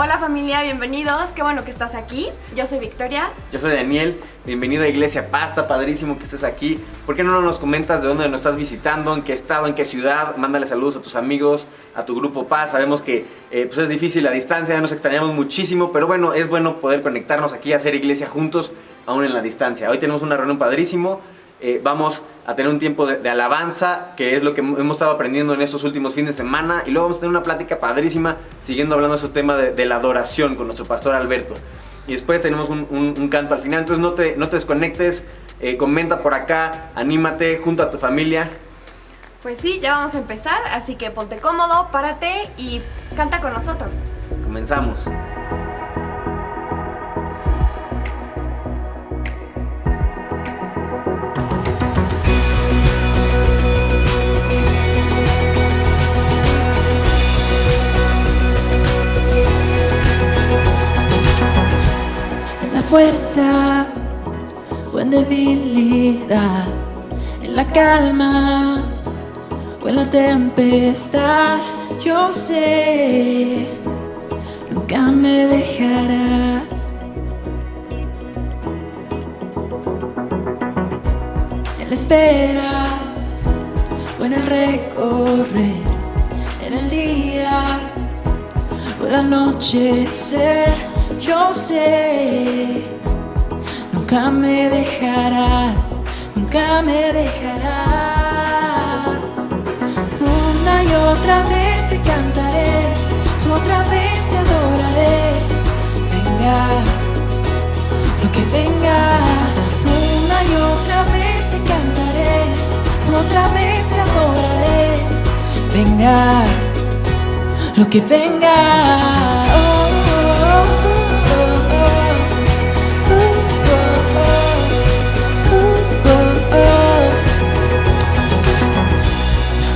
Hola familia, bienvenidos, qué bueno que estás aquí. Yo soy Victoria. Yo soy Daniel, bienvenido a Iglesia Paz, está padrísimo que estés aquí. ¿Por qué no nos comentas de dónde nos estás visitando, en qué estado, en qué ciudad? Mándale saludos a tus amigos, a tu grupo Paz. Sabemos que pues es difícil la distancia, ya nos extrañamos muchísimo, pero bueno, es bueno poder conectarnos aquí a hacer iglesia juntos, aún en la distancia. Hoy tenemos una reunión padrísimo. Vamos a tener un tiempo de alabanza, que es lo que hemos estado aprendiendo en estos últimos fines de semana, y luego vamos a tener una plática padrísima siguiendo hablando de ese tema de la adoración con nuestro pastor Alberto, y después tenemos un canto al final. Entonces no te desconectes, comenta por acá, anímate junto a tu familia. Pues sí, ya vamos a empezar, así que ponte cómodo, párate y canta con nosotros. Comenzamos. Fuerza o en debilidad, en la calma o en la tempestad, yo sé, nunca me dejarás. En la espera o en el recorrer, en el día o el anochecer, yo sé, nunca me dejarás, nunca me dejarás. Una y otra vez te cantaré, otra vez te adoraré. Venga, lo que venga. Una y otra vez te cantaré, otra vez te adoraré. Venga, lo que venga.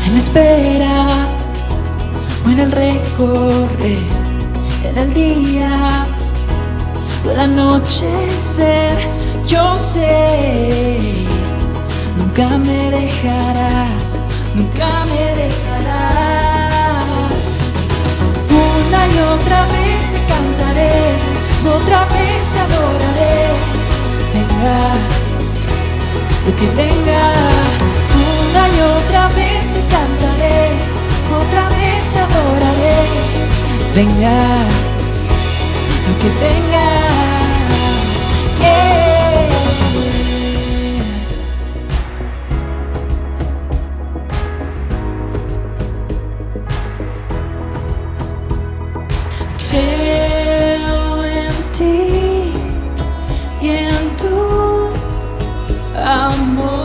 En la espera o en el recorrer, en el día o el anochecer, yo sé, nunca me dejarás, nunca me dejarás. Una y otra vez te cantaré, otra vez te adoraré. Venga, lo que venga. Una y otra vez te cantaré, otra vez te adoraré. Venga, lo que venga. Yeah. Creo en ti y en tu amor.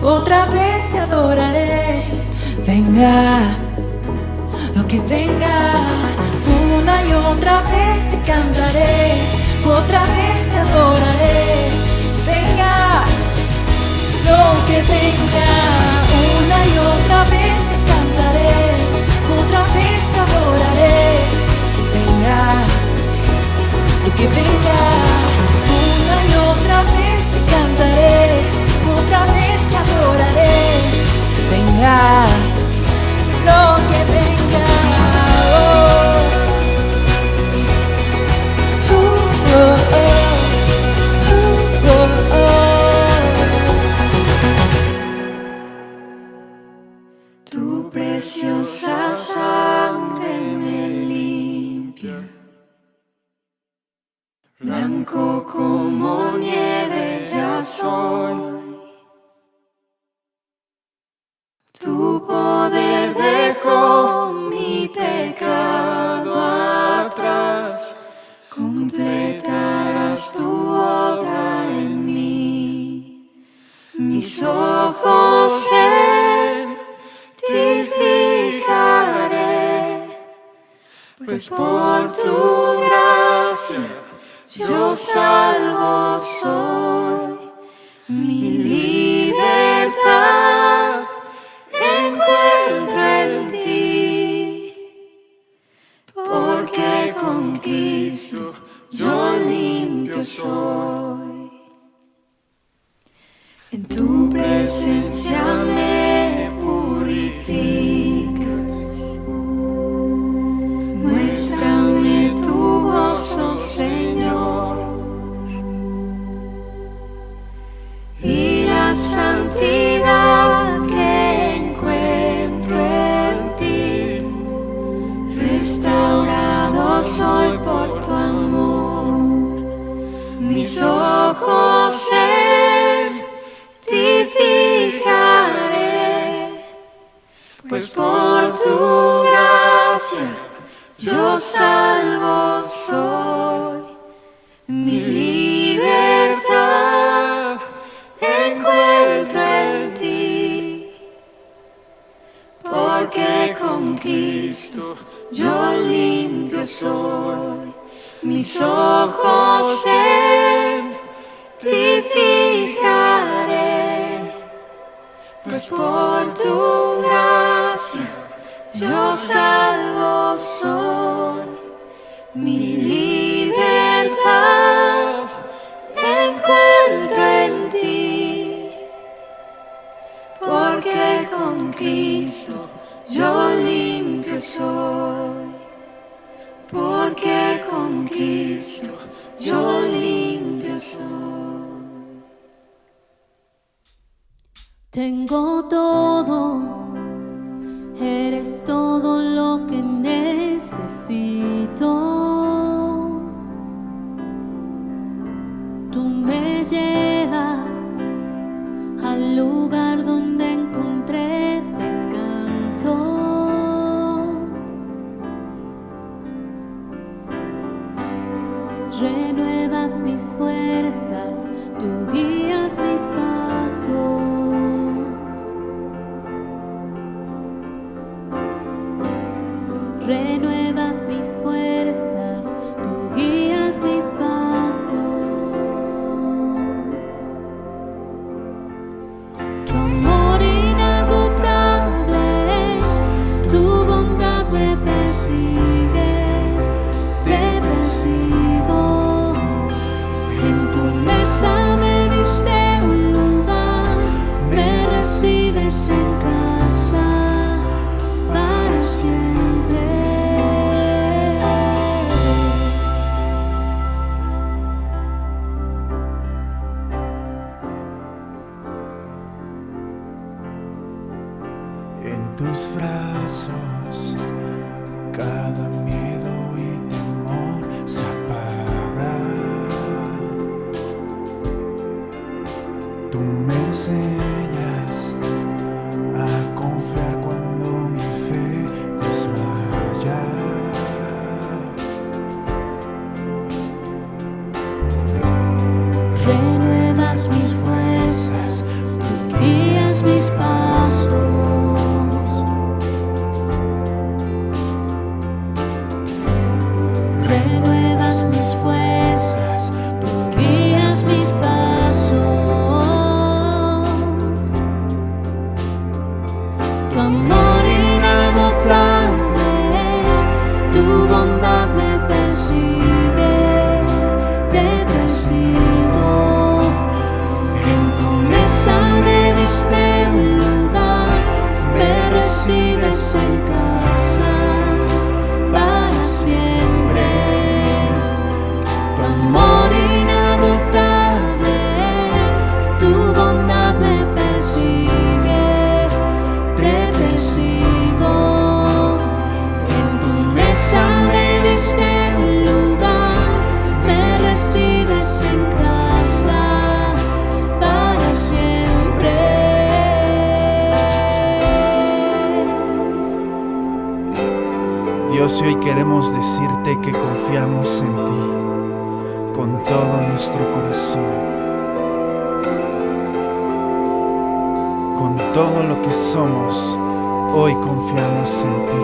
Otra vez te adoraré. Venga, lo que venga. Una y otra vez te cantaré, otra vez te adoraré. Venga, lo que venga. Una y otra vez te cantaré, otra vez te adoraré. Venga, lo que venga. Una y otra vez te cantaré, otra vez te adoraré. Venga, lo que venga. Tu preciosa sangre me limpia, blanco como nieve ya soy. Tu poder dejó mi pecado atrás, completarás tu obra en mí. Mis ojos en ti fijarán. pues por tu gracia yo salvo soy. Mi libertad encuentro en ti, porque con Cristo yo limpio soy. En tu presencia me purificas, muéstrame tu gozo, Señor, y la santidad que encuentro en ti. Restaurado soy por tu amor, mis ojos en ti fijaré, pues por tu gracia yo salvo soy. Mi libertad encuentro en ti, porque con Cristo yo limpio soy. Mis ojos en ti fijaré, pues por tu gracia yo salvo soy. Mi libertad encuentro en ti, porque con Cristo yo limpio soy. Porque con Cristo yo limpio soy. Tengo todo, eres todo lo que necesito. Tú me llevas al lugar donde encontré descanso. Renuevas mis fuerzas, tú guías mis pasos. Renuevas mis fuerzas, tú guías mis pasos. Tu amor inagotable es, tu bondad me persigue, te persigo. En tu mesa me diste un lugar, me recibes en casa para siempre. En tus brazos cada miedo y temor se apaga. Tú me enseñas a confiar cuando mi fe desmaya. Renuevas mis fuerzas, tú guías mis pasos. Renuevas mis fuerzas, tú guías mis pasos. Tu amor inagotable es, tu bondad me persigue, te persigo. En tu mesa me diste un lugar, me recibes en casa para siempre. Tu amor inagotable es, tu bondad me persigue, te persigo. En tu mesa me diste un lugar, me recibes en casa para siempre. Dios, y hoy queremos decirte que confiamos en ti con todo nuestro corazón, con todo lo que somos. Hoy confiamos en ti.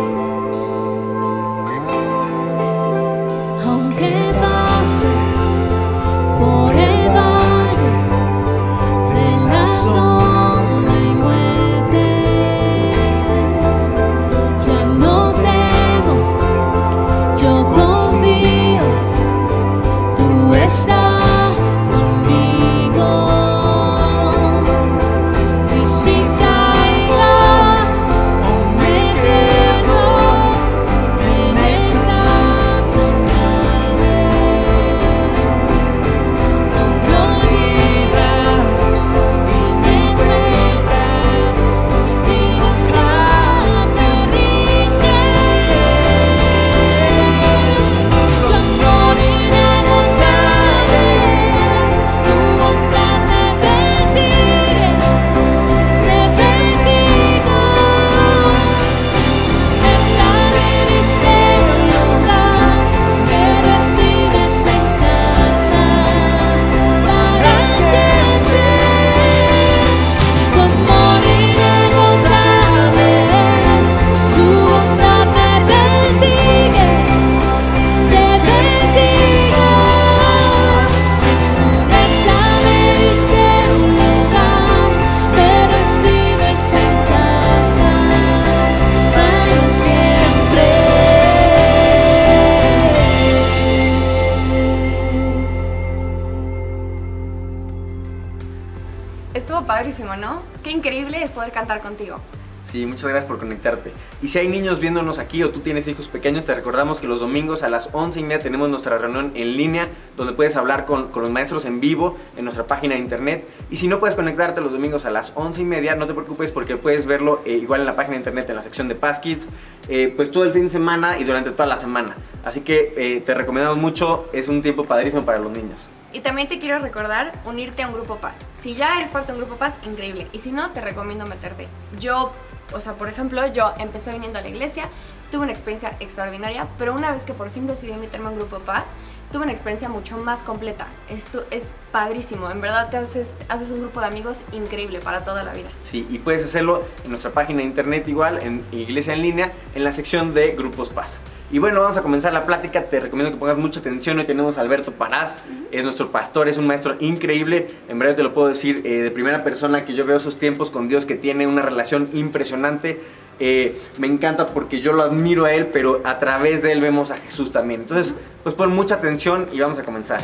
padrísimo, ¿no? Qué increíble es poder cantar contigo. Sí, muchas gracias por conectarte. Y si hay niños viéndonos aquí o tú tienes hijos pequeños, te recordamos que los domingos a las 11:30 tenemos nuestra reunión en línea, donde puedes hablar con los maestros en vivo en nuestra página de internet. Y si no puedes conectarte los domingos a las 11:30, no te preocupes, porque puedes verlo igual en la página de internet, en la sección de Paz Kids, pues todo el fin de semana y durante toda la semana. Así que te recomendamos mucho, es un tiempo padrísimo para los niños. Y también te quiero recordar unirte a un grupo Paz. Si ya eres parte de un grupo Paz, increíble. Y si no, te recomiendo meterte. Por ejemplo, yo empecé viniendo a la iglesia, tuve una experiencia extraordinaria, pero una vez que por fin decidí meterme a un grupo Paz, tuve una experiencia mucho más completa. Esto es padrísimo, en verdad te haces un grupo de amigos increíble para toda la vida. Sí, y puedes hacerlo en nuestra página de internet igual, en Iglesia en Línea, en la sección de Grupos Paz. Y bueno, vamos a comenzar la plática. Te recomiendo que pongas mucha atención. Hoy tenemos a Alberto Parás, es nuestro pastor, es un maestro increíble. En verdad te lo puedo decir de primera persona, que yo veo esos tiempos con Dios, que tiene una relación impresionante. Me encanta porque yo lo admiro a él, pero a través de él vemos a Jesús también. Entonces, pues pon mucha atención y vamos a comenzar.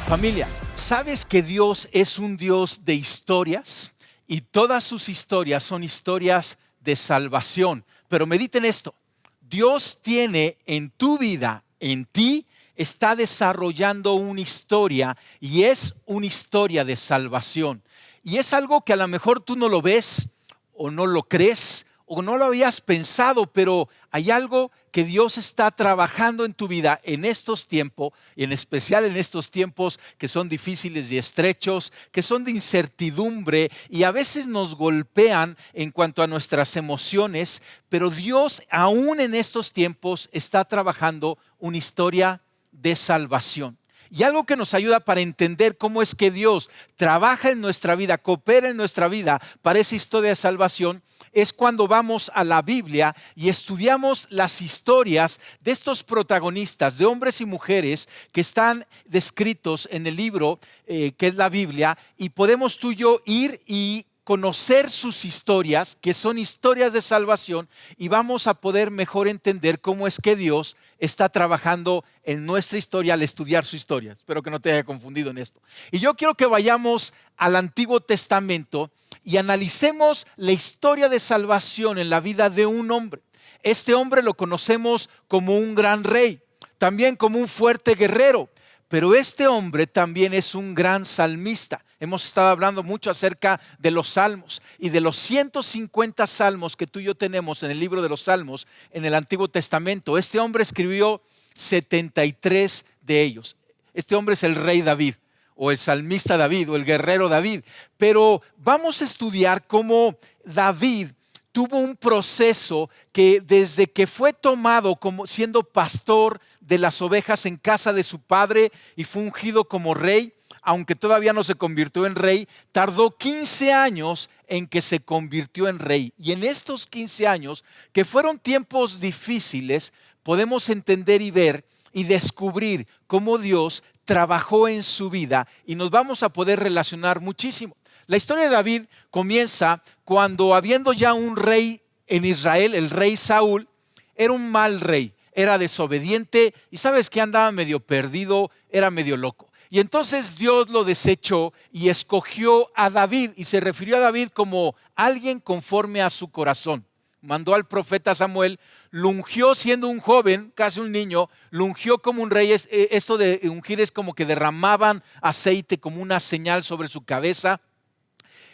Familia, ¿sabes que Dios es un Dios de historias? Y todas sus historias son historias de salvación. Pero mediten esto, Dios tiene en tu vida, en ti, está desarrollando una historia y es una historia de salvación. Y es algo que a lo mejor tú no lo ves o no lo crees o no lo habías pensado, pero hay algo que Dios está trabajando en tu vida en estos tiempos, y en especial en estos tiempos que son difíciles y estrechos, que son de incertidumbre y a veces nos golpean en cuanto a nuestras emociones, pero Dios aún en estos tiempos está trabajando una historia de salvación. Y algo que nos ayuda para entender cómo es que Dios trabaja en nuestra vida, coopera en nuestra vida para esa historia de salvación, es cuando vamos a la Biblia y estudiamos las historias de estos protagonistas, de hombres y mujeres que están descritos en el libro que es la Biblia, y podemos tú y yo ir y conocer sus historias, que son historias de salvación, y vamos a poder mejor entender cómo es que Dios está trabajando en nuestra historia al estudiar su historia. Espero que no te haya confundido en esto. Y yo quiero que vayamos al Antiguo Testamento y analicemos la historia de salvación en la vida de un hombre. Este hombre lo conocemos como un gran rey, también como un fuerte guerrero, pero este hombre también es un gran salmista. Hemos estado hablando mucho acerca de los salmos y de los 150 salmos que tú y yo tenemos en el libro de los salmos en el Antiguo Testamento. Este hombre escribió 73 de ellos. Este hombre es el rey David, o el salmista David, o el guerrero David. Pero vamos a estudiar cómo David tuvo un proceso que desde que fue tomado como siendo pastor de las ovejas en casa de su padre y fue ungido como rey, aunque todavía no se convirtió en rey, tardó 15 años en que se convirtió en rey. Y en estos 15 años, que fueron tiempos difíciles, podemos entender y ver y descubrir cómo Dios trabajó en su vida y nos vamos a poder relacionar muchísimo. La historia de David comienza cuando, habiendo ya un rey en Israel, el rey Saúl, era un mal rey, era desobediente y sabes que andaba medio perdido, era medio loco. Y entonces Dios lo desechó y escogió a David y se refirió a David como alguien conforme a su corazón. Mandó al profeta Samuel, lo ungió siendo un joven, casi un niño, lo ungió como un rey. Esto de ungir es como que derramaban aceite como una señal sobre su cabeza.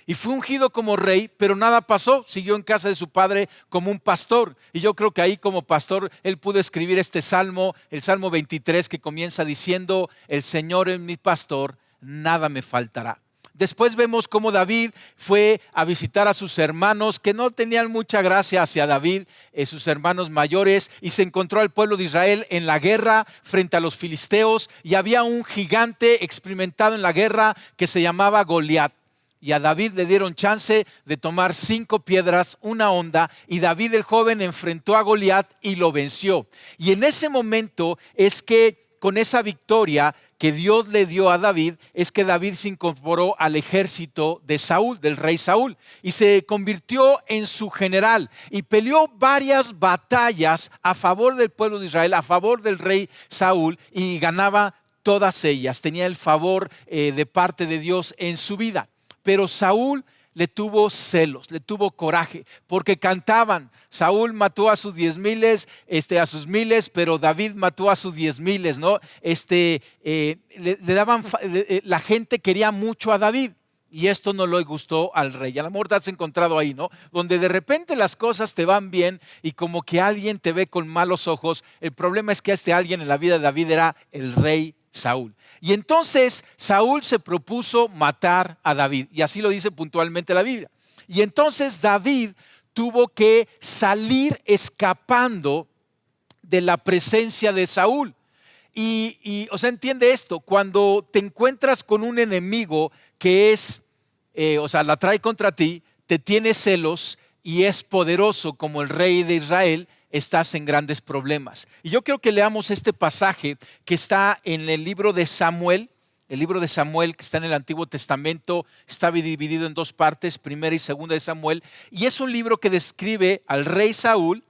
Y fue ungido como rey, pero nada pasó, siguió en casa de su padre como un pastor. Y yo creo que ahí como pastor él pudo escribir este salmo, el Salmo 23, que comienza diciendo: el Señor es mi pastor, nada me faltará. Después vemos cómo David fue a visitar a sus hermanos que no tenían mucha gracia hacia David, sus hermanos mayores, y se encontró al pueblo de Israel en la guerra frente a los filisteos, y había un gigante experimentado en la guerra que se llamaba Goliat. Y a David le dieron chance de tomar 5 piedras, una honda, y David el joven enfrentó a Goliat y lo venció. Y en ese momento es que con esa victoria que Dios le dio a David, es que David se incorporó al ejército de Saúl, del rey Saúl, y se convirtió en su general y peleó varias batallas a favor del pueblo de Israel, a favor del rey Saúl, y ganaba todas ellas, tenía el favor de parte de Dios en su vida. Pero Saúl le tuvo celos, le tuvo coraje, porque cantaban, Saúl mató a sus 10,000, a sus 1,000, pero David mató a sus 10,000, ¿no? La gente quería mucho a David. Y esto no le gustó al rey. A lo mejor te has encontrado ahí, ¿no? Donde de repente las cosas te van bien y como que alguien te ve con malos ojos. El problema es que alguien en la vida de David era el rey Saúl. Y entonces Saúl se propuso matar a David. Y así lo dice puntualmente la Biblia. Y entonces David tuvo que salir escapando de la presencia de Saúl. O sea, entiende esto, cuando te encuentras con un enemigo que la trae contra ti, te tiene celos y es poderoso como el rey de Israel, estás en grandes problemas. Y yo quiero que leamos este pasaje que está en el libro de Samuel. El libro de Samuel, que está en el Antiguo Testamento, está dividido en dos partes, primera y segunda de Samuel. Y es un libro que describe al rey Saúl,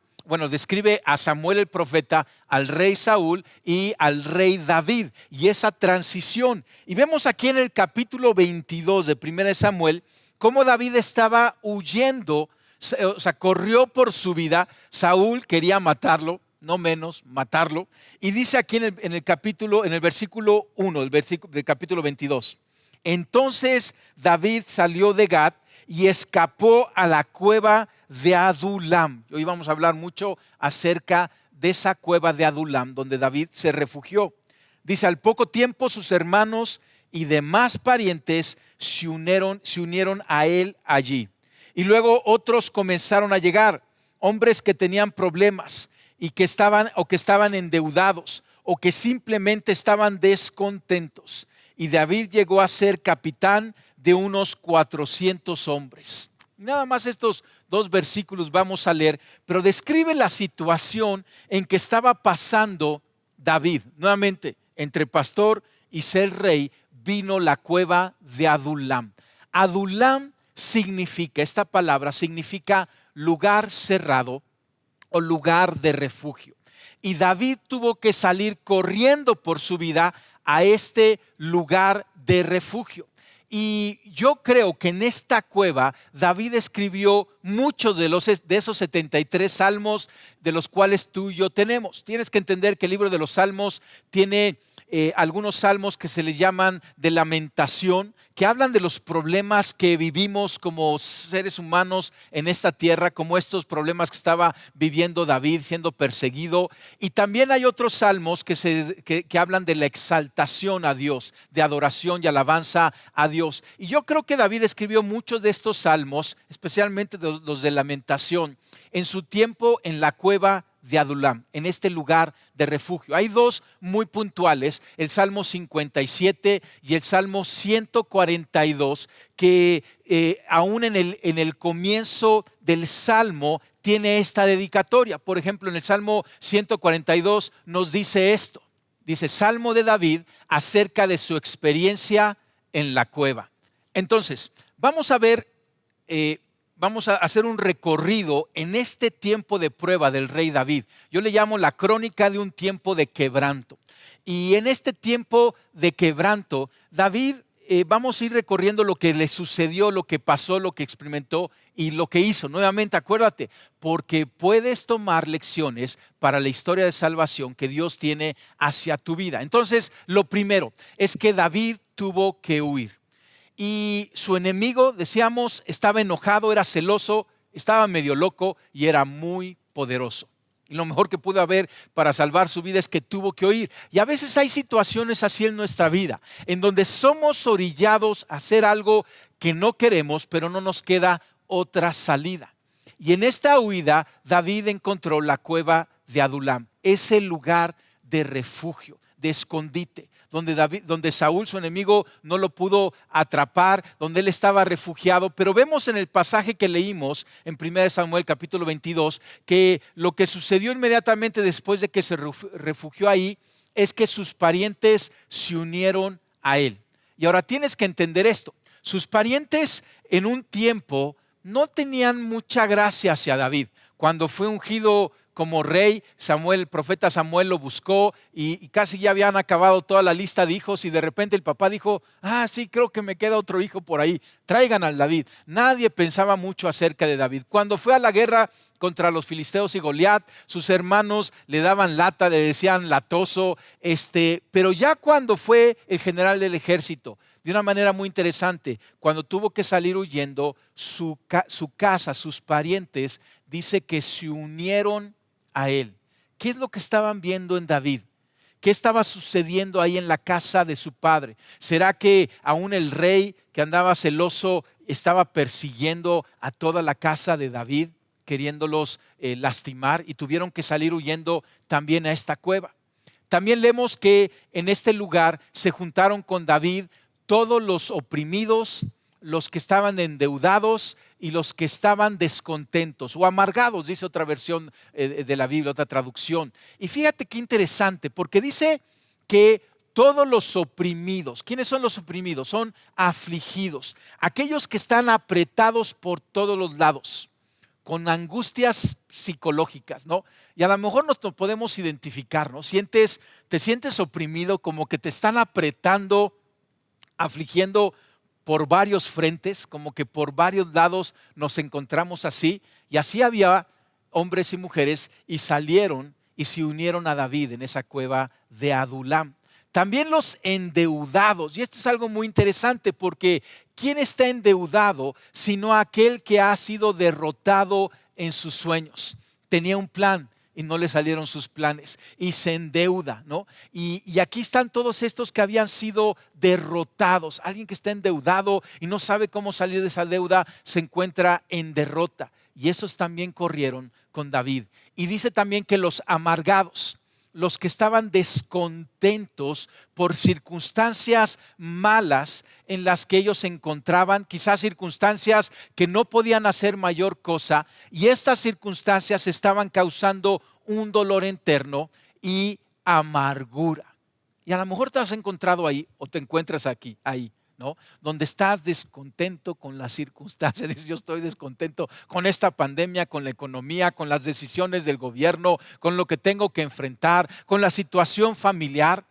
describe a Samuel el profeta, al rey Saúl y al rey David, y esa transición. Y vemos aquí en el capítulo 22 de 1 Samuel, cómo David estaba huyendo, corrió por su vida. Saúl quería matarlo, no menos, matarlo. Y dice aquí en el versículo 1 del capítulo 22, entonces David salió de Gat y escapó a la cueva de Adulam. Hoy vamos a hablar mucho acerca de esa cueva de Adulam, donde David se refugió. Dice, al poco tiempo sus hermanos y demás parientes se unieron a él allí. Y luego otros comenzaron a llegar, hombres que tenían problemas y que estaban endeudados o que simplemente estaban descontentos. Y David llegó a ser capitán de unos 400 hombres. Nada más estos dos versículos vamos a leer, pero describe la situación en que estaba pasando David. Nuevamente, entre pastor y ser rey, vino la cueva de Adulam. Adulam esta palabra significa lugar cerrado o lugar de refugio. Y David tuvo que salir corriendo por su vida a este lugar de refugio. Y yo creo que en esta cueva David escribió muchos de esos 73 salmos de los cuales tú y yo tenemos. Tienes que entender que el libro de los salmos tiene algunos salmos que se les llaman de lamentación, que hablan de los problemas que vivimos como seres humanos en esta tierra, como estos problemas que estaba viviendo David siendo perseguido. Y también hay otros salmos que hablan de la exaltación a Dios, de adoración y alabanza a Dios. Y yo creo que David escribió muchos de estos salmos, especialmente los de lamentación, en su tiempo en la cueva de Adulam, en este lugar de refugio. Hay dos muy puntuales, el Salmo 57 y el Salmo 142, que aún en el comienzo del Salmo tiene esta dedicatoria. Por ejemplo, en el Salmo 142 nos dice esto, dice Salmo de David acerca de su experiencia en la cueva. Entonces, vamos a ver vamos a hacer un recorrido en este tiempo de prueba del rey David. Yo le llamo la crónica de un tiempo de quebranto. Y en este tiempo de quebranto, David, vamos a ir recorriendo lo que le sucedió, lo que pasó, lo que experimentó y lo que hizo. Nuevamente, acuérdate, porque puedes tomar lecciones para la historia de salvación que Dios tiene hacia tu vida. Entonces, lo primero es que David tuvo que huir. Y su enemigo, decíamos, estaba enojado, era celoso, estaba medio loco y era muy poderoso. Y lo mejor que pudo haber para salvar su vida es que tuvo que huir. Y a veces hay situaciones así en nuestra vida, en donde somos orillados a hacer algo que no queremos, pero no nos queda otra salida. Y en esta huida, David encontró la cueva de Adulam, ese lugar de refugio, de escondite, donde Saúl, su enemigo, no lo pudo atrapar, donde él estaba refugiado. Pero vemos en el pasaje que leímos en 1 Samuel capítulo 22 que lo que sucedió inmediatamente después de que se refugió ahí es que sus parientes se unieron a él. Y ahora tienes que entender esto. Sus parientes en un tiempo no tenían mucha gracia hacia David. Cuando fue ungido como rey. Samuel, el profeta Samuel lo buscó y casi ya habían acabado toda la lista de hijos y de repente el papá dijo, sí, creo que me queda otro hijo por ahí, traigan al David. Nadie pensaba mucho acerca de David. Cuando fue a la guerra contra los filisteos y Goliat, sus hermanos le daban lata, le decían latoso, pero ya cuando fue el general del ejército, de una manera muy interesante, cuando tuvo que salir huyendo, su casa, sus parientes, dice que se unieron a él. ¿Qué es lo que estaban viendo en David? ¿Qué estaba sucediendo ahí en la casa de su padre? ¿Será que aún el rey que andaba celoso estaba persiguiendo a toda la casa de David, queriéndolos lastimar, y tuvieron que salir huyendo también a esta cueva? También leemos que en este lugar se juntaron con David todos los oprimidos, los que estaban endeudados y los que estaban descontentos o amargados, dice otra versión de la Biblia, otra traducción. Y fíjate qué interesante, porque dice que todos los oprimidos, ¿quiénes son los oprimidos? Son afligidos, aquellos que están apretados por todos los lados, con angustias psicológicas, ¿no? Y a lo mejor nos podemos identificar, ¿no? Te sientes oprimido, como que te están apretando, afligiendo por varios frentes, como que por varios lados nos encontramos así. Y así había hombres y mujeres y salieron y se unieron a David en esa cueva de Adulam. También los endeudados, y esto es algo muy interesante porque ¿quién está endeudado sino aquel que ha sido derrotado en sus sueños? Tenía un plan y no le salieron sus planes y se endeuda, ¿no? Y aquí están todos estos que habían sido derrotados. Alguien que está endeudado y no sabe cómo salir de esa deuda se encuentra en derrota. Y esos también corrieron con David. Y dice también que los amargados, los que estaban descontentos por circunstancias malas en las que ellos se encontraban, quizás circunstancias que no podían hacer mayor cosa, y estas circunstancias estaban causando un dolor interno y amargura. Y a lo mejor te has encontrado ahí o te encuentras ahí, ¿no? Donde estás descontento con las circunstancias. Dices, yo estoy descontento con esta pandemia, con la economía, con las decisiones del gobierno, con lo que tengo que enfrentar, con la situación familiar.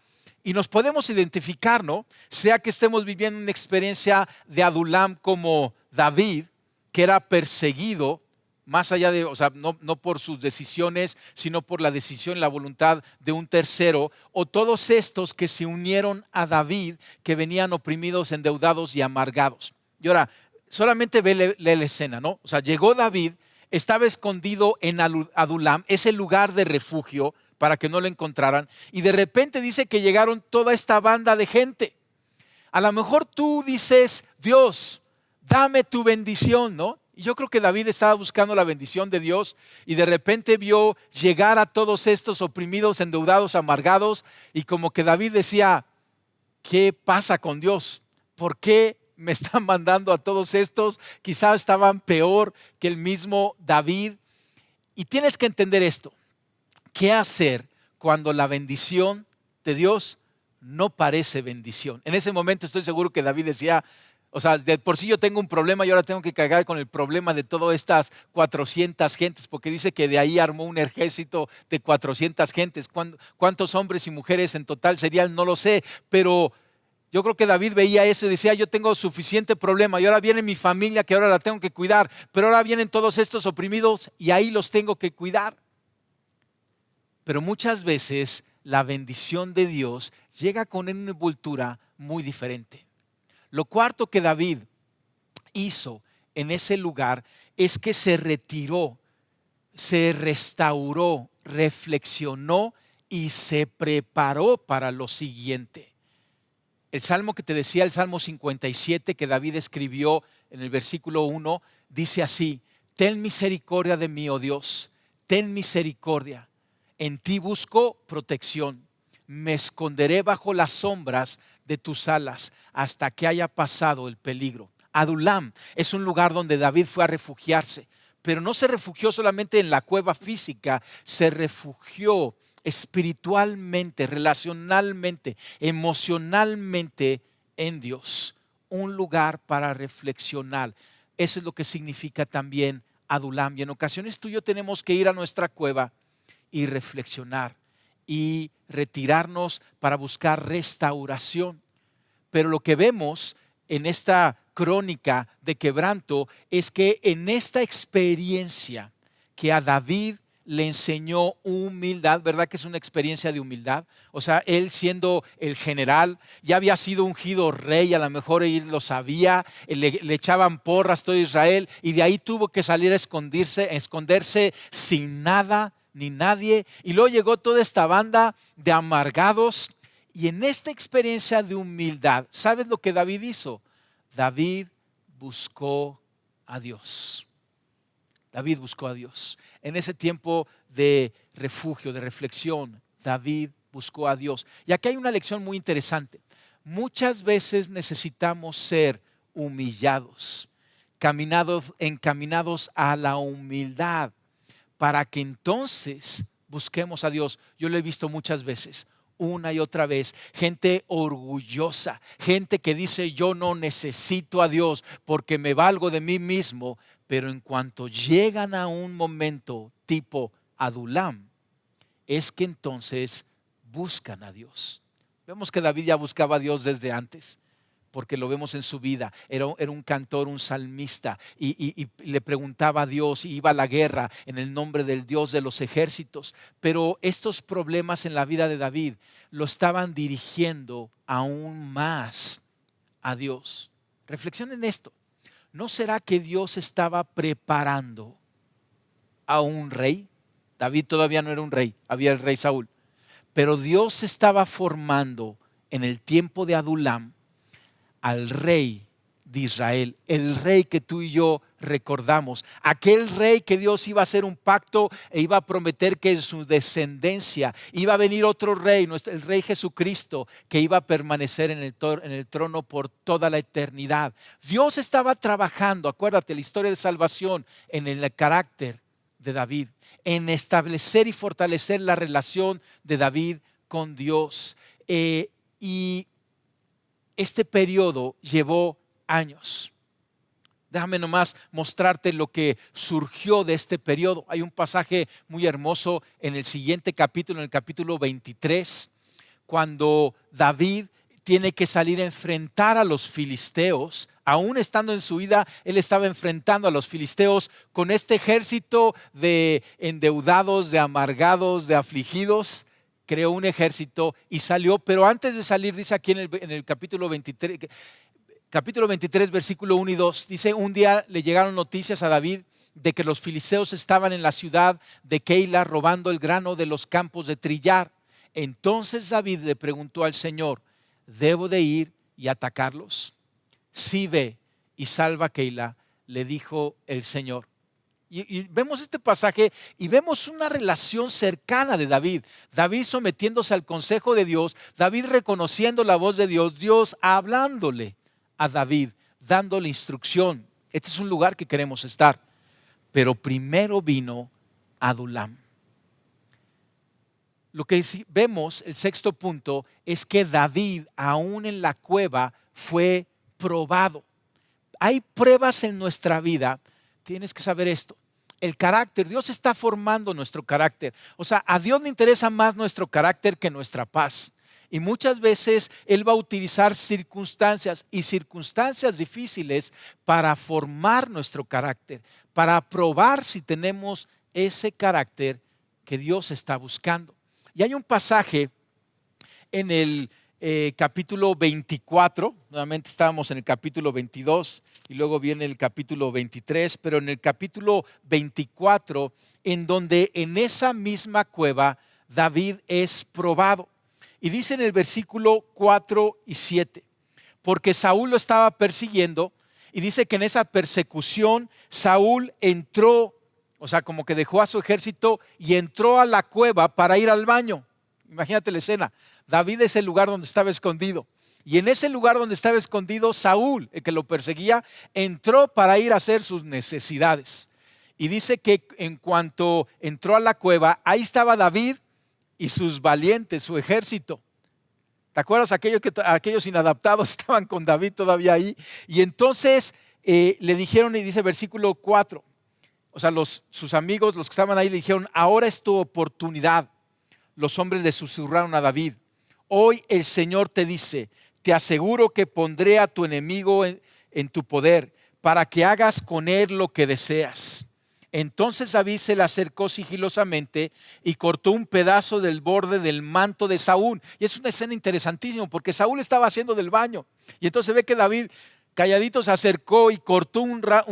Y nos podemos identificar, ¿no? Sea que estemos viviendo una experiencia de Adulam como David, que era perseguido, más allá de, no por sus decisiones, sino por la decisión y la voluntad de un tercero, o todos estos que se unieron a David, que venían oprimidos, endeudados y amargados. Y ahora, solamente lee la escena, ¿no? Llegó David, estaba escondido en Adulam, ese lugar de refugio para que no lo encontraran, y de repente dice que llegaron toda esta banda de gente. A lo mejor tú dices, Dios, dame tu bendición, ¿no? Y yo creo que David estaba buscando la bendición de Dios y de repente vio llegar a todos estos oprimidos, endeudados, amargados, y como que David decía, ¿qué pasa con Dios? ¿Por qué me están mandando a todos estos? Quizás estaban peor que el mismo David. Y tienes que entender esto. ¿Qué hacer cuando la bendición de Dios no parece bendición? En ese momento estoy seguro que David decía, de por sí yo tengo un problema y ahora tengo que cargar con el problema de todas estas 400 gentes, porque dice que de ahí armó un ejército de 400 gentes. ¿Cuántos hombres y mujeres en total serían? No lo sé, pero yo creo que David veía eso y decía, yo tengo suficiente problema y ahora viene mi familia que ahora la tengo que cuidar, pero ahora vienen todos estos oprimidos y ahí los tengo que cuidar. Pero muchas veces la bendición de Dios llega con una envoltura muy diferente. Lo cuarto que David hizo en ese lugar es que se retiró, se restauró, reflexionó y se preparó para lo siguiente. El salmo que te decía, el Salmo 57 que David escribió en el versículo 1, dice así: ten misericordia de mí, oh Dios, ten misericordia. En ti busco protección. Me esconderé bajo las sombras de tus alas hasta que haya pasado el peligro. Adulam es un lugar donde David fue a refugiarse, pero no se refugió solamente en la cueva física, se refugió espiritualmente, relacionalmente, emocionalmente en Dios. Un lugar para reflexionar. Eso es lo que significa también Adulam. Y en ocasiones tú y yo tenemos que ir a nuestra cueva y reflexionar y retirarnos para buscar restauración. Pero lo que vemos en esta crónica de quebranto es que en esta experiencia que a David le enseñó humildad, ¿verdad que es una experiencia de humildad? O sea, él siendo el general, ya había sido ungido rey, a lo mejor él lo sabía, le echaban porras todo Israel y de ahí tuvo que salir a esconderse sin nada ni nadie. Y luego llegó toda esta banda de amargados y en esta experiencia de humildad, ¿sabes lo que David hizo? David buscó a Dios. David buscó a Dios. En ese tiempo de refugio, de reflexión, David buscó a Dios. Y aquí hay una lección muy interesante. Muchas veces necesitamos ser humillados, encaminados a la humildad, para que entonces busquemos a Dios. Yo lo he visto muchas veces, una y otra vez, gente orgullosa, gente que dice yo no necesito a Dios porque me valgo de mí mismo, pero en cuanto llegan a un momento tipo Adulam, es que entonces buscan a Dios. Vemos que David ya buscaba a Dios desde antes, porque lo vemos en su vida. Era un cantor, un salmista, y le preguntaba a Dios y iba a la guerra en el nombre del Dios de los ejércitos. Pero estos problemas en la vida de David lo estaban dirigiendo aún más a Dios. Reflexionen en esto. ¿No será que Dios estaba preparando a un rey? David todavía no era un rey, había el rey Saúl. Pero Dios estaba formando en el tiempo de Adulam al rey de Israel, el rey que tú y yo recordamos, aquel rey que Dios iba a hacer un pacto e iba a prometer que en su descendencia iba a venir otro rey, el rey Jesucristo, que iba a permanecer en el trono por toda la eternidad. Dios estaba trabajando, acuérdate, la historia de salvación en el carácter de David, en establecer y fortalecer la relación de David con Dios. Y este periodo llevó años. Déjame nomás mostrarte lo que surgió de este periodo. Hay un pasaje muy hermoso en el siguiente capítulo, en el capítulo 23, cuando David tiene que salir a enfrentar a los filisteos. Aún estando en su vida, él estaba enfrentando a los filisteos con este ejército de endeudados, de amargados, de afligidos. Creó un ejército y salió, pero antes de salir, dice aquí en el capítulo 23, versículo 1 y 2, dice: un día le llegaron noticias a David de que los filisteos estaban en la ciudad de Keila robando el grano de los campos de trillar. Entonces David le preguntó al Señor: ¿debo de ir y atacarlos? Sí, ve y salva a Keila, le dijo el Señor. Y vemos este pasaje y vemos una relación cercana de David. David sometiéndose al consejo de Dios, David reconociendo la voz de Dios, Dios hablándole a David, dándole instrucción. Este es un lugar que queremos estar. Pero primero vino Adulam. Lo que vemos, el sexto punto, es que David, aún en la cueva, fue probado. Hay pruebas en nuestra vida. Tienes que saber esto. El carácter, Dios está formando nuestro carácter. O sea, a Dios le interesa más nuestro carácter que nuestra paz. Y muchas veces Él va a utilizar circunstancias y circunstancias difíciles para formar nuestro carácter, para probar si tenemos ese carácter que Dios está buscando. Y hay un pasaje en el capítulo 24, nuevamente estábamos en el capítulo 22 y luego viene el capítulo 23, pero en el capítulo 24, en donde en esa misma cueva David es probado. Y dice en el versículo 4 y 7, porque Saúl lo estaba persiguiendo, y dice que en esa persecución Saúl entró, o sea, como que dejó a su ejército y entró a la cueva para ir al baño. Imagínate la escena. David es el lugar donde estaba escondido. Y en ese lugar donde estaba escondido, Saúl, el que lo perseguía, entró para ir a hacer sus necesidades. Y dice que en cuanto entró a la cueva, ahí estaba David y sus valientes, su ejército. ¿Te acuerdas? Aquellos inadaptados estaban con David todavía ahí. Y entonces le dijeron, y dice versículo 4, o sea, sus amigos, los que estaban ahí, le dijeron, ahora es tu oportunidad. Los hombres le susurraron a David, hoy el Señor te dice, te aseguro que pondré a tu enemigo en tu poder para que hagas con él lo que deseas. Entonces David se le acercó sigilosamente y cortó un pedazo del borde del manto de Saúl. Y es una escena interesantísima porque Saúl estaba haciendo del baño. Y entonces ve que David calladito se acercó y cortó una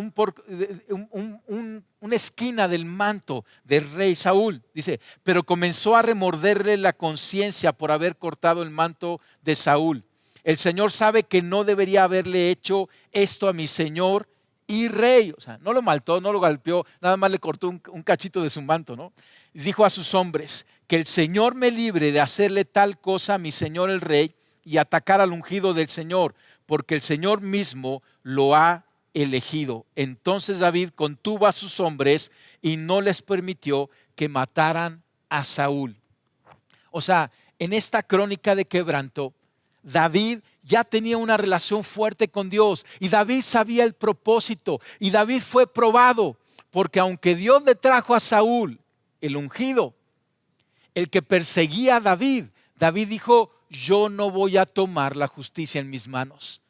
esquina del manto del rey Saúl. Dice, pero comenzó a remorderle la conciencia por haber cortado el manto de Saúl. El Señor sabe que no debería haberle hecho esto a mi Señor y rey. O sea, no lo maltó, no lo golpeó, nada más le cortó un cachito de su manto, ¿no? Y dijo a sus hombres, que el Señor me libre de hacerle tal cosa a mi Señor el rey y atacar al ungido del Señor, porque el Señor mismo lo ha elegido. Entonces David contuvo a sus hombres y no les permitió que mataran a Saúl. O sea, en esta crónica de quebranto, David ya tenía una relación fuerte con Dios y David sabía el propósito y David fue probado porque aunque Dios le trajo a Saúl, el ungido, el que perseguía a David, David dijo, yo no voy a tomar la justicia en mis manos,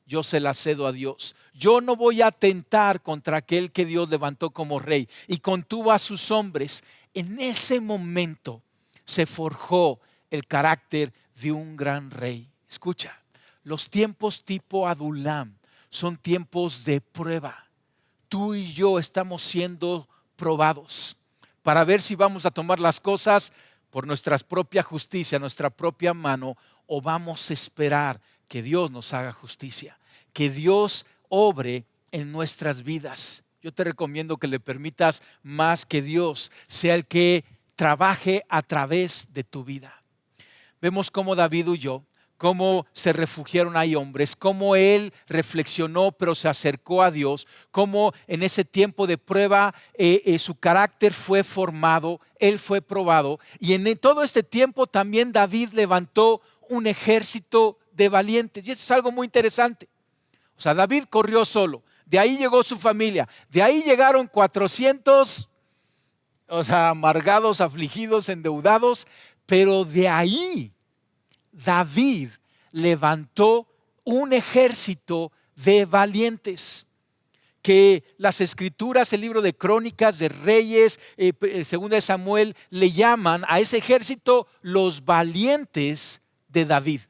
yo se la cedo a Dios. Yo no voy a atentar contra aquel que Dios levantó como rey, y contuvo a sus hombres. En ese momento se forjó el carácter de un gran rey. Escucha, los tiempos tipo Adulam son tiempos de prueba. Tú y yo estamos siendo probados para ver si vamos a tomar las cosas por nuestra propia justicia, nuestra propia mano, o vamos a esperar que Dios nos haga justicia, que Dios obre en nuestras vidas. Yo te recomiendo que le permitas más que Dios sea el que trabaje a través de tu vida. Vemos cómo David huyó, cómo se refugiaron ahí hombres, cómo él reflexionó pero se acercó a Dios, cómo en ese tiempo de prueba su carácter fue formado, él fue probado, y en todo este tiempo también David levantó un ejército de valientes, y eso es algo muy interesante. O sea, David corrió solo, de ahí llegó su familia, de ahí llegaron 400, amargados, afligidos, endeudados, pero de ahí David levantó un ejército de valientes que las escrituras, el libro de Crónicas, de Reyes, segunda de Samuel, le llaman a ese ejército los valientes de David.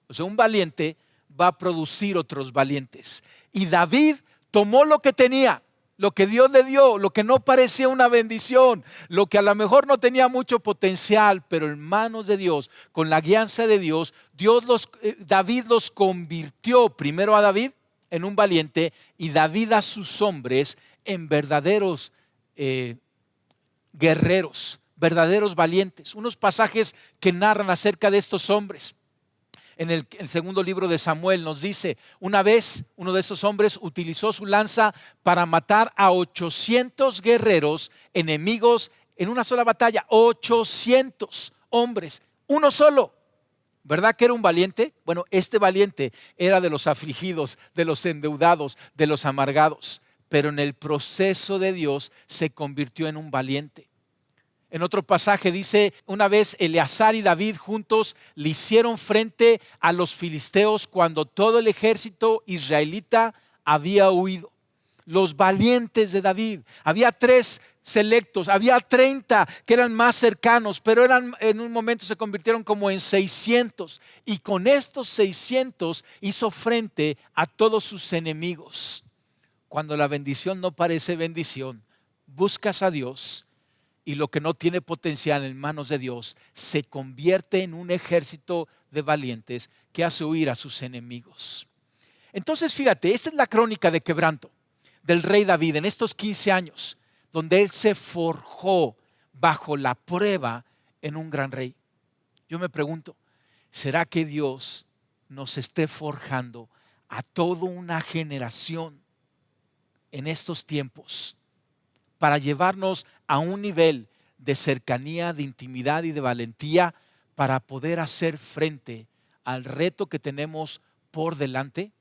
O sea, un valiente va a producir otros valientes. Y David tomó lo que tenía, lo que Dios le dio, lo que no parecía una bendición, lo que a lo mejor no tenía mucho potencial, pero en manos de Dios, con la guianza de Dios, David los convirtió, primero a David en un valiente y David a sus hombres en verdaderos guerreros, verdaderos valientes. Unos pasajes que narran acerca de estos hombres. En el segundo libro de Samuel nos dice, una vez uno de esos hombres utilizó su lanza para matar a 800 guerreros enemigos en una sola batalla. 800 hombres, uno solo. ¿Verdad que era un valiente? Bueno, este valiente era de los afligidos, de los endeudados, de los amargados. Pero en el proceso de Dios se convirtió en un valiente. En otro pasaje dice, una vez Eleazar y David juntos le hicieron frente a los filisteos cuando todo el ejército israelita había huido. Los valientes de David, había 3 selectos, había 30 que eran más cercanos, pero en un momento se convirtieron como en 600. Y con estos 600 hizo frente a todos sus enemigos. Cuando la bendición no parece bendición, buscas a Dios. Y lo que no tiene potencial en manos de Dios se convierte en un ejército de valientes que hace huir a sus enemigos. Entonces fíjate, esta es la crónica de quebranto del rey David en estos 15 años, donde él se forjó bajo la prueba en un gran rey. Yo me pregunto, ¿será que Dios nos esté forjando a toda una generación en estos tiempos para llevarnos a un nivel de cercanía, de intimidad y de valentía para poder hacer frente al reto que tenemos por delante?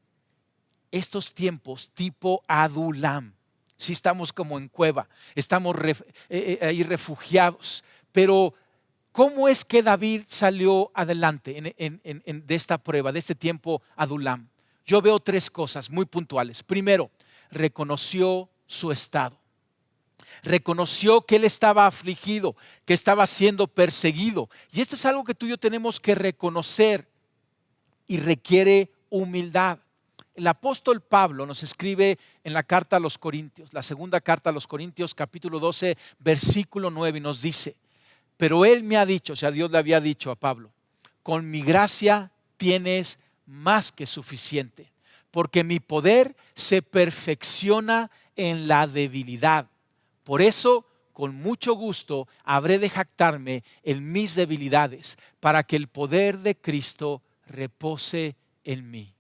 Estos tiempos tipo Adulam Sí estamos como en cueva, estamos ahí refugiados. Pero ¿cómo es que David salió adelante de esta prueba, de este tiempo Adulam? Yo veo tres cosas muy puntuales. Primero, reconoció su estado. Reconoció que él estaba afligido, que estaba siendo perseguido. Y esto es algo que tú y yo tenemos que reconocer y requiere humildad. El apóstol Pablo nos escribe en la carta a los Corintios, la segunda carta a los Corintios, capítulo 12, versículo 9, y nos dice: pero él me ha dicho, o sea, Dios le había dicho a Pablo, con mi gracia tienes más que suficiente, porque mi poder se perfecciona en la debilidad. Por eso, con mucho gusto, habré de jactarme en mis debilidades, para que el poder de Cristo repose en mí.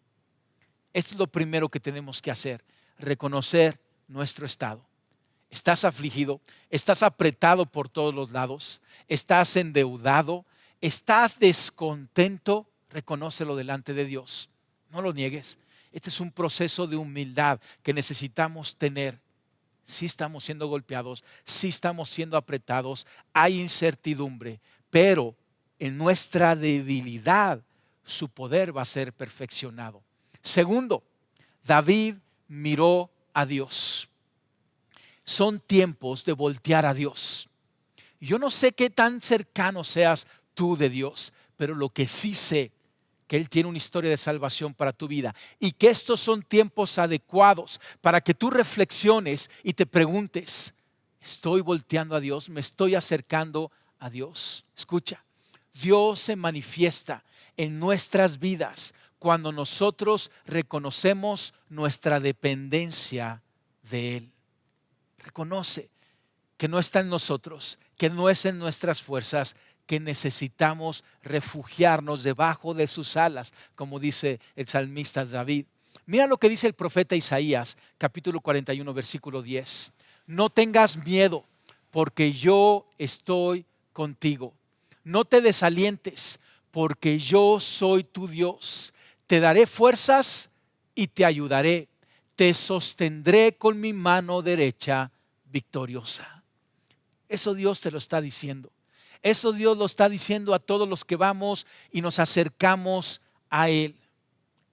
Esto es lo primero que tenemos que hacer, reconocer nuestro estado. Estás afligido, estás apretado por todos los lados, estás endeudado, estás descontento, reconócelo delante de Dios. No lo niegues. Este es un proceso de humildad que necesitamos tener. Sí estamos siendo golpeados, sí estamos siendo apretados, hay incertidumbre, pero en nuestra debilidad su poder va a ser perfeccionado. Segundo, David miró a Dios. Son tiempos de voltear a Dios. Yo no sé qué tan cercano seas tú de Dios, pero lo que sí sé, que Él tiene una historia de salvación para tu vida y que estos son tiempos adecuados para que tú reflexiones y te preguntes: ¿estoy volteando a Dios? ¿Me estoy acercando a Dios? Escucha, Dios se manifiesta en nuestras vidas cuando nosotros reconocemos nuestra dependencia de Él. Reconoce que no está en nosotros, que no es en nuestras fuerzas, que necesitamos refugiarnos debajo de sus alas, como dice el salmista David. Mira lo que dice el profeta Isaías, capítulo 41, versículo 10. No tengas miedo, porque yo estoy contigo. No te desalientes, porque yo soy tu Dios. Te daré fuerzas y te ayudaré. Te sostendré con mi mano derecha victoriosa. Eso Dios te lo está diciendo. Eso Dios lo está diciendo a todos los que vamos y nos acercamos a Él.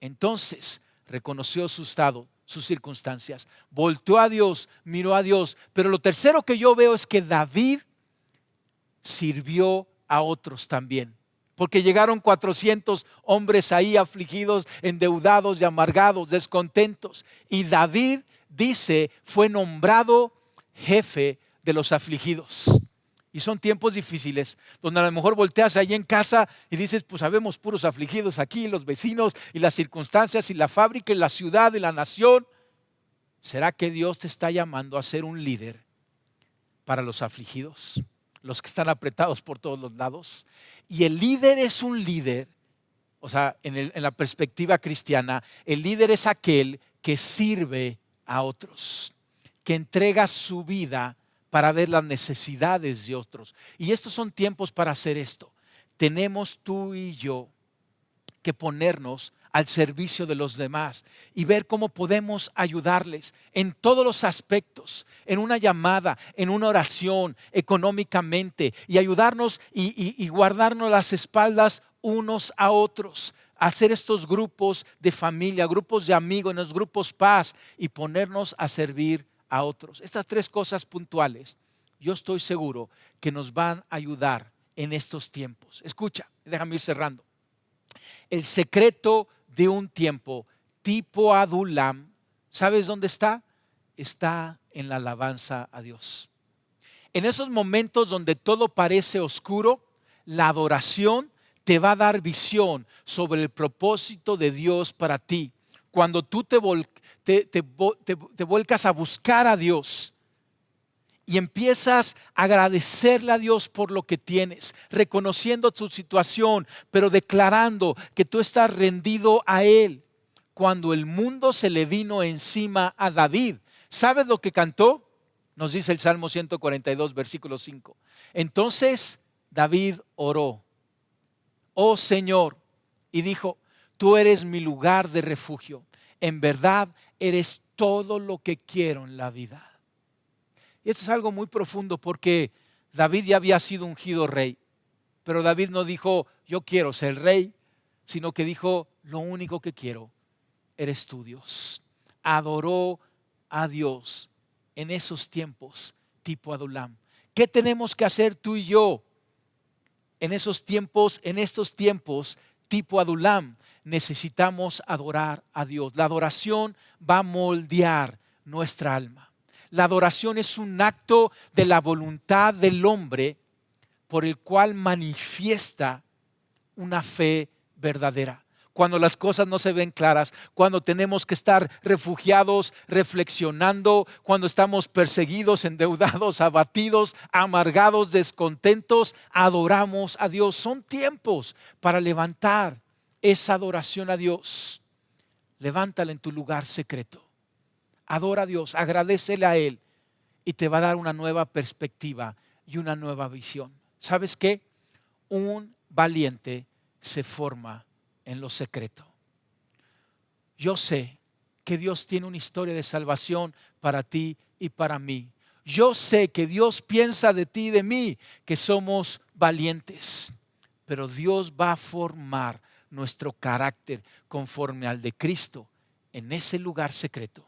Entonces reconoció su estado, sus circunstancias, volteó a Dios, miró a Dios. Pero lo tercero que yo veo es que David sirvió a otros también. Porque llegaron 400 hombres ahí afligidos, endeudados y amargados, descontentos. Y David, dice, fue nombrado jefe de los afligidos. Y son tiempos difíciles, donde a lo mejor volteas ahí en casa y dices: pues habemos puros afligidos aquí, los vecinos y las circunstancias y la fábrica y la ciudad y la nación. ¿Será que Dios te está llamando a ser un líder para los afligidos? Los que están apretados por todos los lados. Y el líder es un líder, o sea, en la perspectiva cristiana, el líder es aquel que sirve a otros, que entrega su vida para ver las necesidades de otros. Y estos son tiempos para hacer esto. Tenemos tú y yo que ponernos al servicio de los demás y ver cómo podemos ayudarles en todos los aspectos, en una llamada, en una oración, económicamente, y ayudarnos y guardarnos las espaldas unos a otros, hacer estos grupos de familia, grupos de amigos, en los grupos paz, y ponernos a servir a otros. Estas tres cosas puntuales, yo estoy seguro que nos van a ayudar en estos tiempos. Escucha, déjame ir cerrando. El secreto de un tiempo tipo Adulam, ¿sabes dónde está? Está en la alabanza a Dios. En esos momentos donde todo parece oscuro, la adoración te va a dar visión sobre el propósito de Dios para ti. Cuando tú te vuelcas a buscar a Dios y empiezas a agradecerle a Dios por lo que tienes, reconociendo tu situación, pero declarando que tú estás rendido a Él. Cuando el mundo se le vino encima a David, ¿sabes lo que cantó? Nos dice el Salmo 142, versículo 5. Entonces David oró: oh Señor, y dijo: tú eres mi lugar de refugio. En verdad eres todo lo que quiero en la vida. Y esto es algo muy profundo porque David ya había sido ungido rey. Pero David no dijo, yo quiero ser rey, sino que dijo, lo único que quiero eres tú, Dios. Adoró a Dios en esos tiempos tipo Adulam. ¿Qué tenemos que hacer tú y yo en estos tiempos tipo Adulam? Necesitamos adorar a Dios. La adoración va a moldear nuestra alma. La adoración es un acto de la voluntad del hombre por el cual manifiesta una fe verdadera. Cuando las cosas no se ven claras, cuando tenemos que estar refugiados, reflexionando, cuando estamos perseguidos, endeudados, abatidos, amargados, descontentos, adoramos a Dios. Son tiempos para levantar esa adoración a Dios. Levántala en tu lugar secreto. Adora a Dios, agradécele a Él y te va a dar una nueva perspectiva y una nueva visión. ¿Sabes qué? Un valiente se forma en lo secreto. Yo sé que Dios tiene una historia de salvación para ti y para mí. Yo sé que Dios piensa de ti y de mí que somos valientes, pero Dios va a formar nuestro carácter conforme al de Cristo en ese lugar secreto,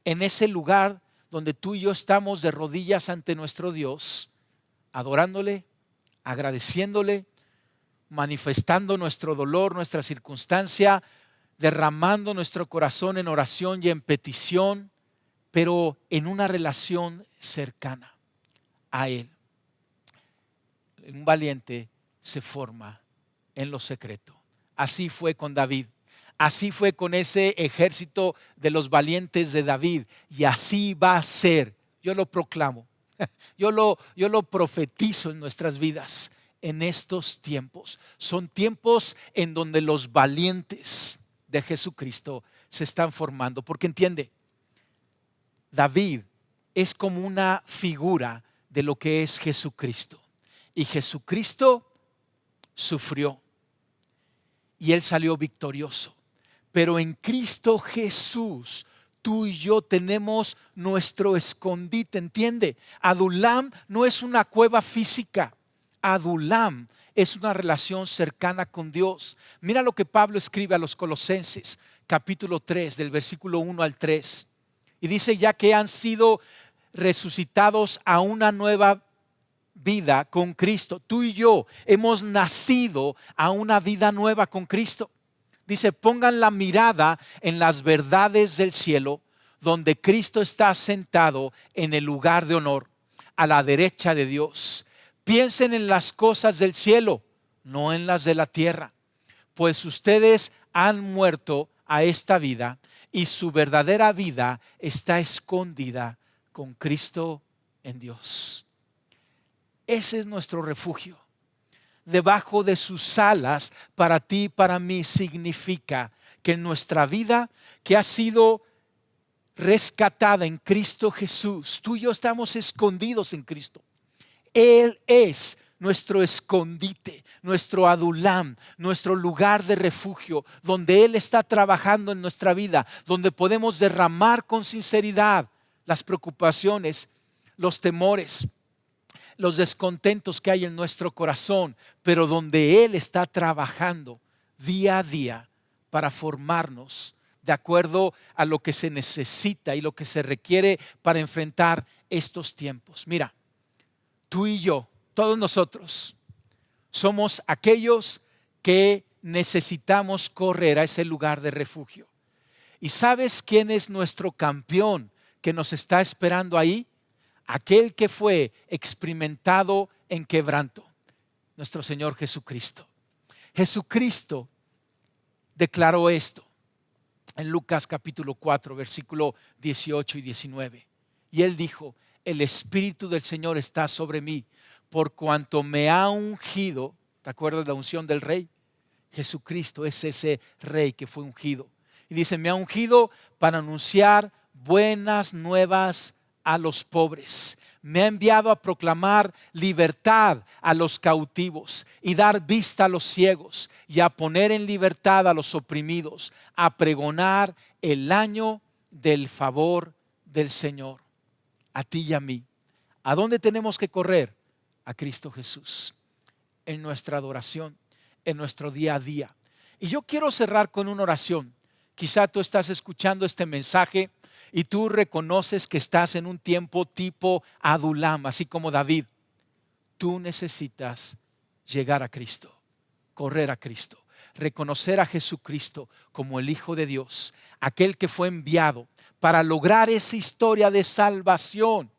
en ese lugar donde tú y yo estamos de rodillas ante nuestro Dios, adorándole, agradeciéndole, manifestando nuestro dolor, nuestra circunstancia, derramando nuestro corazón en oración y en petición, pero en una relación cercana a Él. Un valiente se forma en lo secreto. Así fue con David. Así fue con ese ejército de los valientes de David. Y así va a ser. Yo lo proclamo. Yo lo profetizo en nuestras vidas en estos tiempos. Son tiempos en donde los valientes de Jesucristo se están formando. Porque entiende, David es como una figura de lo que es Jesucristo. Y Jesucristo sufrió y Él salió victorioso. Pero en Cristo Jesús, tú y yo tenemos nuestro escondite, ¿entiende? Adulam no es una cueva física. Adulam es una relación cercana con Dios. Mira lo que Pablo escribe a los Colosenses, capítulo 3, del versículo 1 al 3. Y dice, ya que han sido resucitados a una nueva vida con Cristo. Tú y yo hemos nacido a una vida nueva con Cristo. Dice, pongan la mirada en las verdades del cielo, donde Cristo está sentado en el lugar de honor, a la derecha de Dios. Piensen en las cosas del cielo, no en las de la tierra, pues ustedes han muerto a esta vida y su verdadera vida está escondida con Cristo en Dios. Ese es nuestro refugio. Debajo de sus alas, para ti y para mí, significa que nuestra vida, que ha sido rescatada en Cristo Jesús, tú y yo estamos escondidos en Cristo. Él es nuestro escondite, nuestro adulam, nuestro lugar de refugio, donde Él está trabajando en nuestra vida, donde podemos derramar con sinceridad las preocupaciones, los temores, los descontentos que hay en nuestro corazón, pero donde Él está trabajando día a día para formarnos de acuerdo a lo que se necesita y lo que se requiere para enfrentar estos tiempos. Mira, tú y yo, todos nosotros, somos aquellos que necesitamos correr a ese lugar de refugio. ¿Y sabes quién es nuestro campeón que nos está esperando ahí? Aquel que fue experimentado en quebranto, nuestro Señor Jesucristo. Jesucristo declaró esto en Lucas capítulo 4, versículo 18 y 19. Y Él dijo, el Espíritu del Señor está sobre mí, por cuanto me ha ungido. ¿Te acuerdas de la unción del rey? Jesucristo es ese rey que fue ungido. Y dice, me ha ungido para anunciar buenas nuevas a los pobres. Me ha enviado a proclamar libertad a los cautivos y dar vista a los ciegos y a poner en libertad a los oprimidos, a pregonar el año del favor del Señor. A ti y a mí. ¿A dónde tenemos que correr? A Cristo Jesús, en nuestra adoración, en nuestro día a día. Y yo quiero cerrar con una oración. Quizá tú estás escuchando este mensaje y tú reconoces que estás en un tiempo tipo Adulam, así como David. Tú necesitas llegar a Cristo, correr a Cristo, reconocer a Jesucristo como el Hijo de Dios, aquel que fue enviado para lograr esa historia de salvación,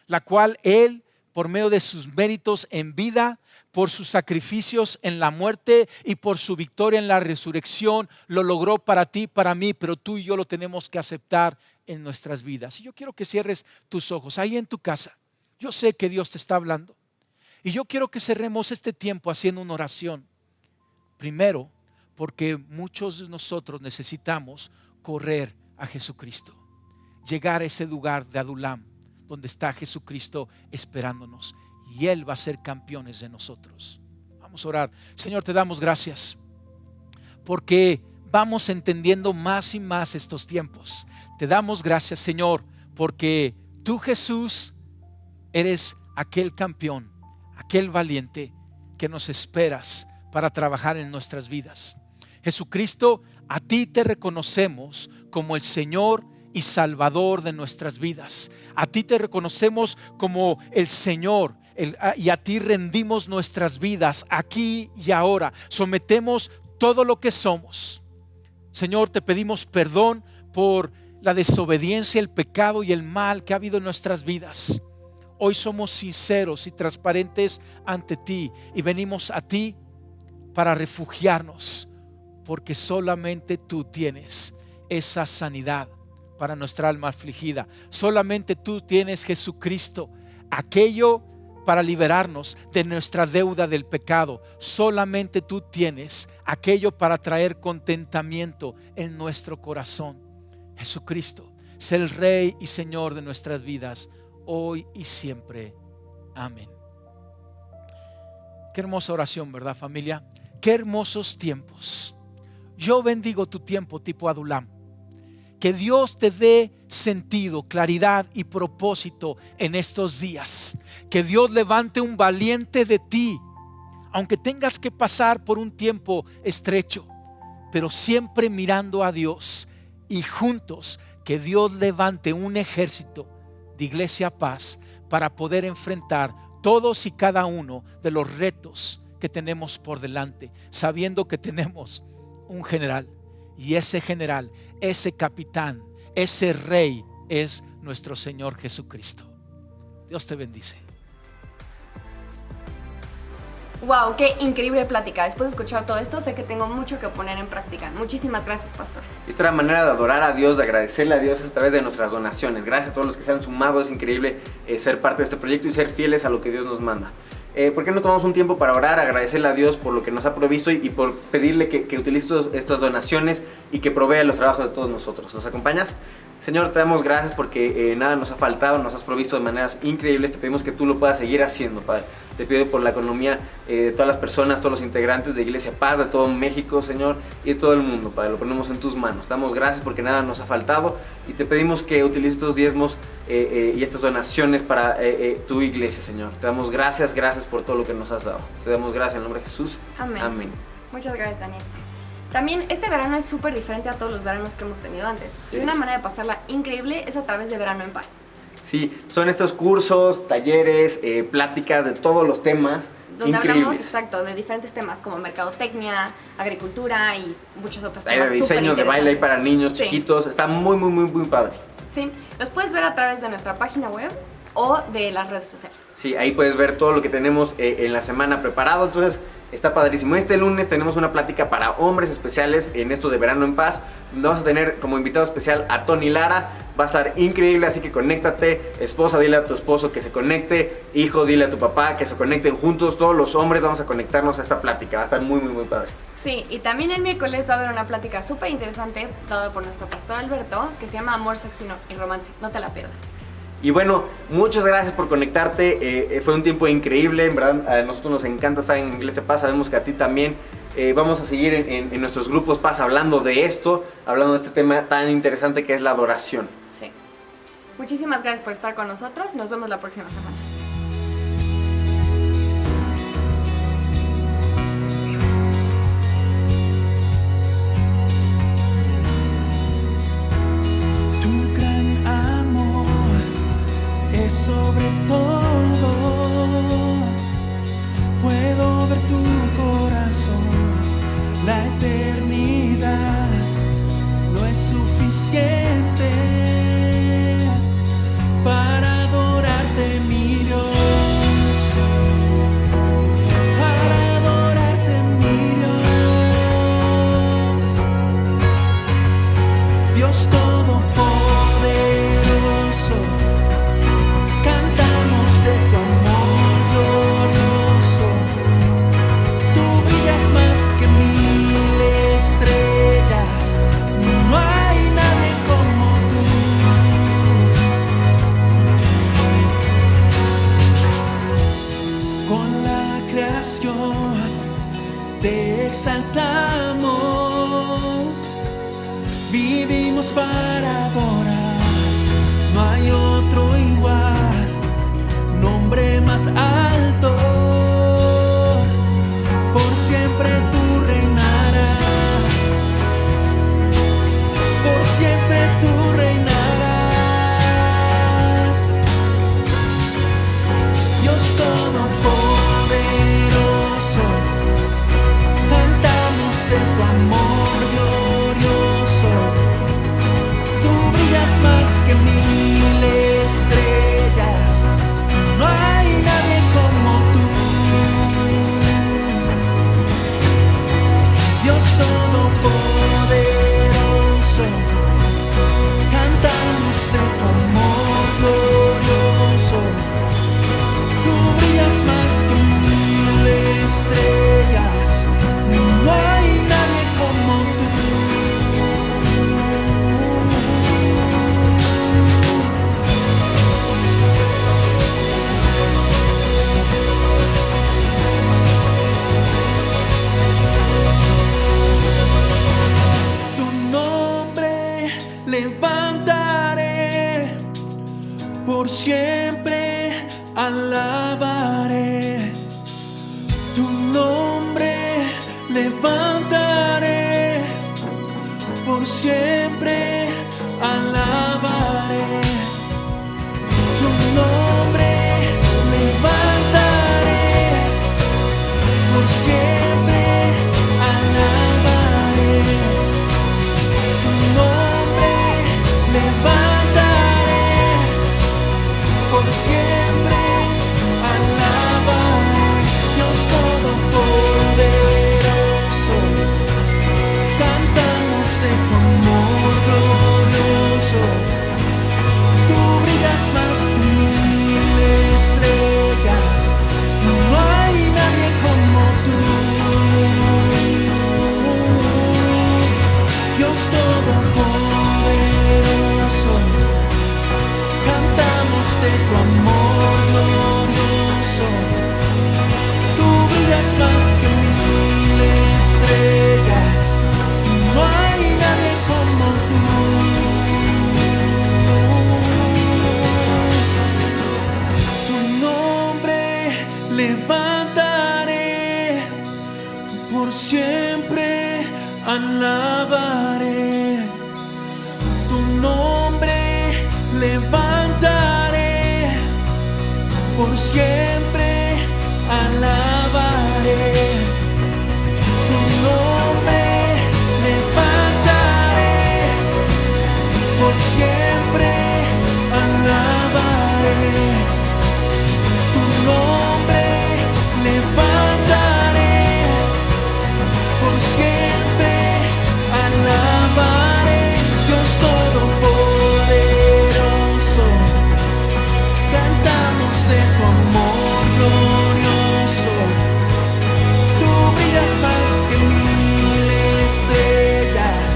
la cual Él, por medio de sus méritos en vida, por sus sacrificios en la muerte y por su victoria en la resurrección, lo logró para ti, para mí, pero tú y yo lo tenemos que aceptar en nuestras vidas. Y yo quiero que cierres tus ojos ahí en tu casa. Yo sé que Dios te está hablando y yo quiero que cerremos este tiempo haciendo una oración. Primero, porque muchos de nosotros necesitamos correr a Jesucristo, llegar a ese lugar de Adulam donde está Jesucristo esperándonos, y Él va a ser campeones de nosotros. Vamos a orar. Señor, te damos gracias porque vamos entendiendo más y más estos tiempos. Te damos gracias, Señor, porque tú, Jesús, eres aquel campeón, aquel valiente que nos esperas para trabajar en nuestras vidas. Jesucristo, a ti te reconocemos como el Señor y Salvador de nuestras vidas. A ti te reconocemos como el Señor, y a ti rendimos nuestras vidas aquí y ahora. Sometemos todo lo que somos. Señor, te pedimos perdón por la desobediencia, el pecado y el mal que ha habido en nuestras vidas. Hoy somos sinceros y transparentes ante ti y venimos a ti para refugiarnos, porque solamente tú tienes esa sanidad para nuestra alma afligida. Solamente tú tienes, Jesucristo, aquello para liberarnos de nuestra deuda del pecado. Solamente tú tienes aquello para traer contentamiento en nuestro corazón. Jesucristo, sé el Rey y Señor de nuestras vidas, hoy y siempre. Amén. Qué hermosa oración, ¿verdad, familia? Qué hermosos tiempos. Yo bendigo tu tiempo tipo Adulam. Que Dios te dé sentido, claridad y propósito en estos días. Que Dios levante un valiente de ti, aunque tengas que pasar por un tiempo estrecho, pero siempre mirando a Dios, y juntos que Dios levante un ejército de Iglesia Paz para poder enfrentar todos y cada uno de los retos que tenemos por delante, sabiendo que tenemos un general, y ese general, ese capitán, ese rey es nuestro Señor Jesucristo. Dios te bendice. Wow, qué increíble plática. Después de escuchar todo esto, sé que tengo mucho que poner en práctica. Muchísimas gracias, pastor. Y otra manera de adorar a Dios, de agradecerle a Dios, es a través de nuestras donaciones. Gracias a todos los que se han sumado. Es increíble ser parte de este proyecto y ser fieles a lo que Dios nos manda. ¿Por qué no tomamos un tiempo para orar, agradecerle a Dios por lo que nos ha provisto y por pedirle que utilice estas donaciones y que provea los trabajos de todos nosotros? ¿Nos acompañas? Señor, te damos gracias porque nada nos ha faltado, nos has provisto de maneras increíbles. Te pedimos que tú lo puedas seguir haciendo, Padre. Te pido por la economía de todas las personas, todos los integrantes de Iglesia Paz, de todo México, Señor, y de todo el mundo, Padre. Lo ponemos en tus manos. Te damos gracias porque nada nos ha faltado y te pedimos que utilices estos diezmos y estas donaciones para tu iglesia, Señor. Te damos gracias por todo lo que nos has dado. Te damos gracias en el nombre de Jesús. Amén. Amén. Muchas gracias, Daniel. También este verano es súper diferente a todos los veranos que hemos tenido antes. Sí. Y una manera de pasarla increíble es a través de Verano en Paz. Sí, son estos cursos, talleres, pláticas de todos los temas Donde increíbles. hablamos, exacto, de diferentes temas como mercadotecnia, agricultura y muchos otros Hay temas. de diseño, de baile, hay para niños Sí. chiquitos. Está muy padre. Sí, los puedes ver a través de nuestra página web o de las redes sociales. Sí, ahí puedes ver todo lo que tenemos en la semana preparado. Entonces, está padrísimo. Este lunes tenemos una plática para hombres especiales en esto de Verano en Paz, donde vamos a tener como invitado especial a Tony Lara. Va a estar increíble, así que conéctate. Esposa, dile a tu esposo que se conecte. Hijo, dile a tu papá que se conecten juntos. Todos los hombres vamos a conectarnos a esta plática. Va a estar muy padre. Sí, y también el miércoles va a haber una plática súper interesante dada por nuestro pastor Alberto, que se llama Amor, Sexo y Romance. No te la pierdas. Y bueno, muchas gracias por conectarte. Fue un tiempo increíble, en verdad. A nosotros nos encanta estar en Iglesia Paz. Sabemos que a ti también. Vamos a seguir en nuestros grupos Paz hablando de esto, hablando de este tema tan interesante que es la adoración. Sí. Muchísimas gracias por estar con nosotros. Nos vemos la próxima semana. Tu gran amor es sobre todo. Puedo ver tu corazón, la eternidad no es suficiente para adorarte, mi Dios, para adorarte, mi Dios, Dios todopoderoso, cantamos de tu amor glorioso, tú brillas más que 1000 estrellas, no hay nadie como tú. Con la creación te exaltamos, vivimos para adorar, no hay otro igual, nombre más alto, por siempre tú reinarás, por siempre tú reinarás, Dios todopoderoso, cantamos de tu amor glorioso, tú brillas más que 1000 estrellas, no hay nadie como tú, Dios todopoderoso, cantamos de tu amor glorioso, tú brillas más que 1000 estrellas, no hay nadie como tú. Tu nombre levantaré, por siempre alabaré. Tu nombre levantaré, por siempre alabaré. Tu nombre levantaré, por siempre alabaré. Tu nombre levantaré, por siempre alabaré. Dios todopoderoso, cantamos de tu amor glorioso, tú brillas más que 1000 estrellas, no hay nadie como tú. Dios todopoderoso, cantamos de tu amor glorioso, tú brillas más que 1000 estrellas, no hay nadie como tú. Tu nombre levantaré, por siempre alabaré. Tu nombre levantaré, por siempre alabaré. Tu nombre levantaré, por siempre alabaré. Tu nombre levantaré, por siempre alabaré. Dios todopoderoso, cantamos de tu amor glorioso, tú brillas más que 1000 estrellas,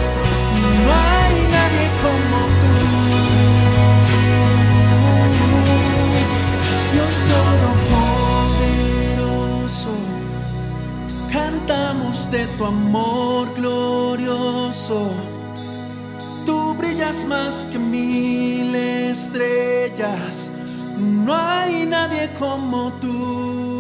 no hay nadie como tú. Dios todopoderoso, cantamos de tu amor glorioso, tú brillas brillas más que 1000 estrellas. No hay nadie como tú.